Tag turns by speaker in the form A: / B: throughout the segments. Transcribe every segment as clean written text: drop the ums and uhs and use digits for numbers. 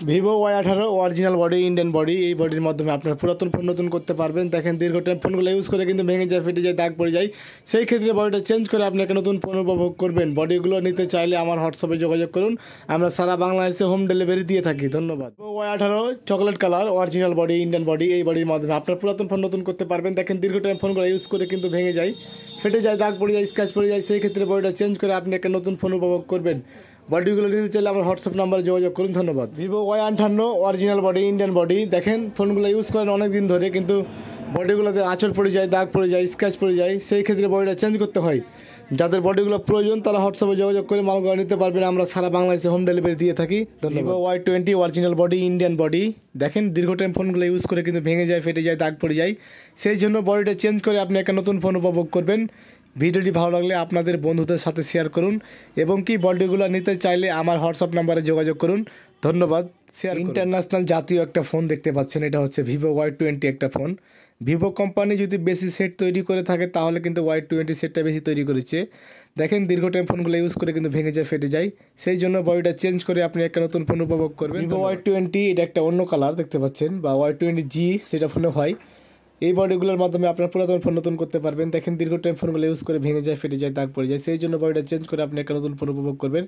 A: Vivo Y18 original body Indian body, এই বডির মাধ্যমে আপনার পুরাতন ফোন নতুন করতে পারবেন। দেখেন দীর্ঘ টাইম ফোনগুলো ইউজ করে কিন্তু ভেঙে যায়, ফেটে যায়, দাগ পড়ে যায়। সেই ক্ষেত্রে বডিটা চেঞ্জ করে আপনি একটা নতুন ফোন উপভোগ করবেন। বডিগুলো নিতে চাইলে আমার হোয়াটসঅ্যাপে যোগাযোগ করুন, আমরা সারা বাংলাদেশে হোম ডেলিভারি দিয়ে থাকি। ধন্যবাদ। Y18 chocolate colour original body Indian body, এই বডির মাধ্যমে আপনার পুরাতন ফোন নতুন করতে পারবেন। দেখেন দীর্ঘ টাইম ফোনগুলো ইউজ করে কিন্তু ভেঙে যায়, ফেটে যায়, দাগ পড়ে যায়, স্ক্র্যাচ পড়ে যায়। সেই ক্ষেত্রে বডিটা চেঞ্জ করে আপনি একটা নতুন ফোন উপভোগ করবেন। বডিগুলো নিতে চাইলে আমার হোয়াটসঅ্যাপ নাম্বারে যোগাযোগ করুন। ধন্যবাদ। Vivo Y58 original body Indian body, দেখেন ফোনগুলো ইউজ করেন অনেক দিন ধরে, কিন্তু বডিগুলোতে আঁচড় পড়ে যায়, দাগ পড়ে যায়, স্ক্র্যাচ পড়ে যায়। সেই ক্ষেত্রে বডিটা চেঞ্জ করতে হয়। যাদের বডিগুলো প্রয়োজন তারা হোয়াটসঅ্যাপে যোগাযোগ করে মালগুলো নিতে পারবেন, আমরা সারা বাংলাদেশে হোম ডেলিভারি দিয়ে থাকি। Vivo Y20 original body Indian body, দেখেন দীর্ঘ টাইম ফোনগুলো ইউজ করে কিন্তু ভেঙে যায়, ফেটে যায়, দাগ পড়ে যায়। সেই জন্য বডিটা চেঞ্জ করে আপনি একটা নতুন ফোন উপভোগ করবেন। ভিডিওটি ভালো লাগলে আপনাদের বন্ধুদের সাথে শেয়ার করুন, এবং কি বডিগুলো নিতে চাইলে আমার হোয়াটসঅ্যাপ নাম্বারে যোগাযোগ করুন। ধন্যবাদ। শেয়ার ইন্টারন্যাশনাল জাতীয় একটা ফোন দেখতে পাচ্ছেন, এটা হচ্ছে ভিভো Y20 একটা ফোন। ভিভো কোম্পানি যদি বেশি সেট তৈরি করে থাকে তাহলে কিন্তু Y20 সেটটা বেশি তৈরি করেছে। দেখেন দীর্ঘ টাইম ফোনগুলো ইউজ করে কিন্তু ভেঙে যায়, ফেটে যায়। সেই জন্য বডিটা চেঞ্জ করে আপনি একটা নতুন ফোন উপভোগ করবেন। ভিভো Y20 এটা একটা অন্য কালার দেখতে পাচ্ছেন, বা Y20G সেটা ফোনে হয়। এই বডিগুলোর মাধ্যমে আপনার পুরাতন ফোন নতুন করতে পারবেন। দেখেন দীর্ঘ টাইম ফোনগুলো ইউজ করে ভেঙে যায়, ফেটে যায়, দাগ পড়ে যায়। সেই জন্য বডিটা চেঞ্জ করে আপনি একটা নতুন ফোন উপভোগ করবেন।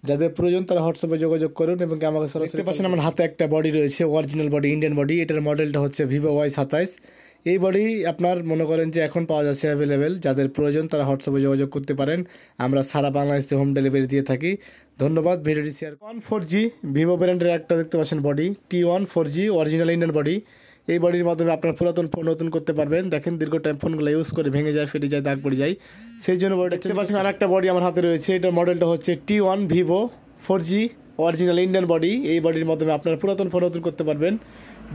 A: যাদের প্রয়োজন তারা হোয়াটসঅ্যাপে যোগাযোগ করুন, এবং আমাকে সরাসরি দেখতে পাচ্ছেন আমার হাতে একটা বডি রয়েছে, অরিজিনাল বডি ইন্ডিয়ান বডি। এটার মডেলটা হচ্ছে ভিভো Y27। এই বডি আপনার মনে করেন যে এখন পাওয়া যাচ্ছে অ্যাভেলেবেল। যাদের প্রয়োজন তারা হোয়াটসঅ্যাপে যোগাযোগ করতে পারেন, আমরা সারা বাংলাদেশে হোম ডেলিভারি দিয়ে থাকি। ধন্যবাদ। ভিডিওটি শেয়ার। T14G ভিভো ব্র্যান্ডের একটা দেখতে পাচ্ছেন body, T14G original Indian body. এই বডির মাধ্যমে আপনার পুরাতন ফোন নতুন করতে পারবেন। দেখেন দীর্ঘ টাইম ফোনগুলো ইউজ করে ভেঙে যায়, ফেটে যায়, দাগ পড়ে যায়। সেই জন্য বডিটা দেখতে পাচ্ছেন। আর একটা বডি আমার হাতে রয়েছে, এটার মডেলটা হচ্ছে T1 Vivo 4G original Indian body. এই বডির মাধ্যমে আপনার পুরাতন ফোন নতুন করতে পারবেন।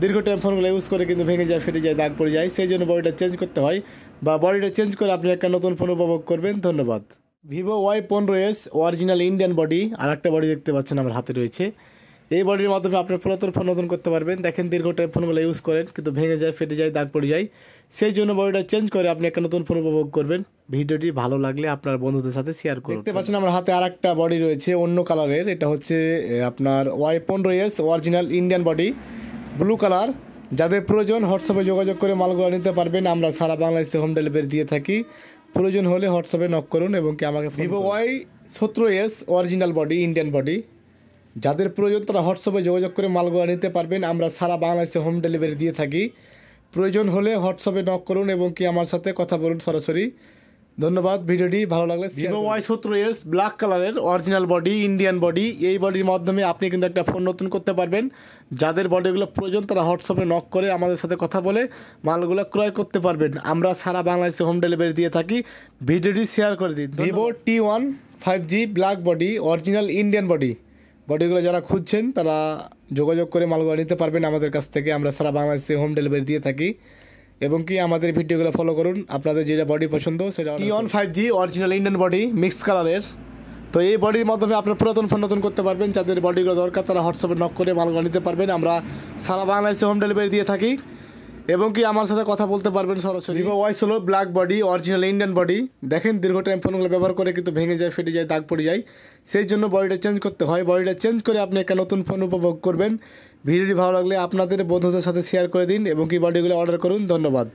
A: দীর্ঘ টাইম ফোনগুলো ইউজ করে কিন্তু ভেঙে যায়, ফেটে যায়, দাগ পড়ে যায়। সেই জন্য বডিটা চেঞ্জ করতে হয়, বা বডিটা চেঞ্জ করে আপনি একটা নতুন ফোন উপভোগ করবেন। ধন্যবাদ। Vivo Y15s original Indian body, আর একটা বডি দেখতে পাচ্ছেন আমার হাতে রয়েছে। এই বডির মাধ্যমে আপনার পুরাতন ফোন নতুন করতে পারবেন। দেখেন দীর্ঘ টাইম ফোনগুলো ইউজ করেন কিন্তু ভেঙে যায়, ফেটে যায়, দাগ পড়ে যায়। সেই জন্য বডিটা চেঞ্জ করে আপনি একটা নতুন ফোন উপভোগ করবেন। ভিডিওটি ভালো লাগলে আপনার বন্ধুদের সাথে শেয়ার করুন। দেখতে পাচ্ছেন আমার হাতে আর একটা বডি রয়েছে অন্য কালারের, এটা হচ্ছে আপনার Y15s original Indian body, blue colour. যাদের প্রয়োজন হোয়াটসঅ্যাপে যোগাযোগ করে মালগুলো নিতে পারবেন, আমরা সারা বাংলাদেশে হোম ডেলিভারি দিয়ে থাকি। প্রয়োজন হলে হোয়াটসঅ্যাপে নক করুন, এবং কি আমাকে Vivo Y17s original body Indian body. যাদের প্রয়োজন তারা হোয়াটসঅ্যাপে যোগাযোগ করে মালগুলো নিতে পারবেন, আমরা সারা বাংলাদেশে হোম ডেলিভারি দিয়ে থাকি। প্রয়োজন হলে হোয়াটসঅ্যাপে নক করুন, এবং কি আমার সাথে কথা বলুন সরাসরি। ধন্যবাদ। ভিডিওটি ভালো লাগলে ভিভো Y17s ব্ল্যাক কালারের অরিজিনাল বডি ইন্ডিয়ান বডি, এই বডির মাধ্যমে আপনি কিন্তু একটা ফোন নতুন করতে পারবেন। যাদের বডিগুলো প্রয়োজন তারা হোয়াটসঅ্যাপে নক করে আমাদের সাথে কথা বলে মালগুলো ক্রয় করতে পারবেন। আমরা সারা বাংলাদেশে হোম ডেলিভারি দিয়ে থাকি। ভিডিওটি শেয়ার করে দিন। Vivo T1 5G black body original Indian body, বডিগুলো যারা খুঁজছেন তারা যোগাযোগ করে মালগুলো নিতে পারবেন আমাদের কাছ থেকে। আমরা সারা বাংলাদেশে হোম ডেলিভারি দিয়ে থাকি, এবং কি আমাদের ভিডিওগুলো ফলো করুন। আপনাদের যেটা বডি পছন্দ সেটা T1 5G original Indian body mix কালারের। তো এই বডির মাধ্যমে আপনার পুরাতন ফোন নতুন করতে পারবেন। যাদের বডিগুলো দরকার তারা হোয়াটসঅ্যাপে নক করে মালগুলো নিতে পারবেন। আমরা সারা বাংলাদেশে হোম ডেলিভারি দিয়ে থাকি, এবং কি আমার সাথে কথা বলতে পারবেন সরাসরি। Vivo Y16 black body original Indian body. দেখেন দীর্ঘ টাইম ফোনগুলো ব্যবহার করে কিন্তু ভেঙে যায়, ফেটে যায়, দাগ পড়ে যায়। সেই জন্য বডিটা চেঞ্জ করতে হয়। বডিটা চেঞ্জ করে আপনি একটা নতুন ফোন উপভোগ করবেন। ভিডিওটি ভালো লাগলে আপনাদের বন্ধুদের সাথে শেয়ার করে দিন, এবং কি বডিগুলো অর্ডার করুন। ধন্যবাদ।